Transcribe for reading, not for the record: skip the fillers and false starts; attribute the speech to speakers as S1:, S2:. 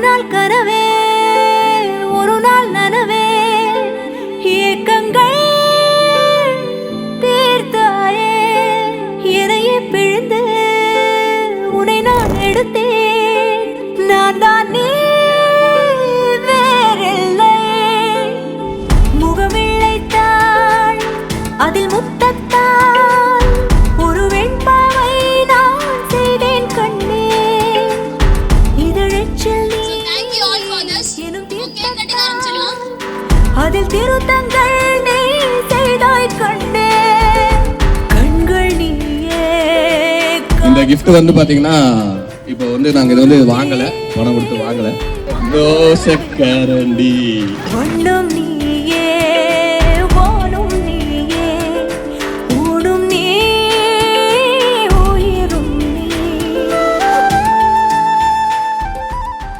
S1: நாள் கனவே ஒரு நாள் நனவே ஏக்கங்கள் தீர்த்தாயே எதையே பிழிந்து உன்னை நான் எடுத்தேன் நான் தான் நீ வேறில்லை முகமிழைத்தாள் அதில் முத்தத்தால் ஒரு வெண்பாவை நான் செய்தேன் கண்ணே இதழச்சில் நீ எனும் தீர்த்தத்தால் அதில் திருத்தங்கள் நீ செய்தாய் கண்ணே கண்கள் நீயே.
S2: இந்த gift வந்து பாத்தீங்கன்னா இப்போ வந்து நாங்க இது வந்து வாங்கல, பணம் கொடுத்து வாங்கல. தோசை கரண்டி
S1: வண்ணம் நீ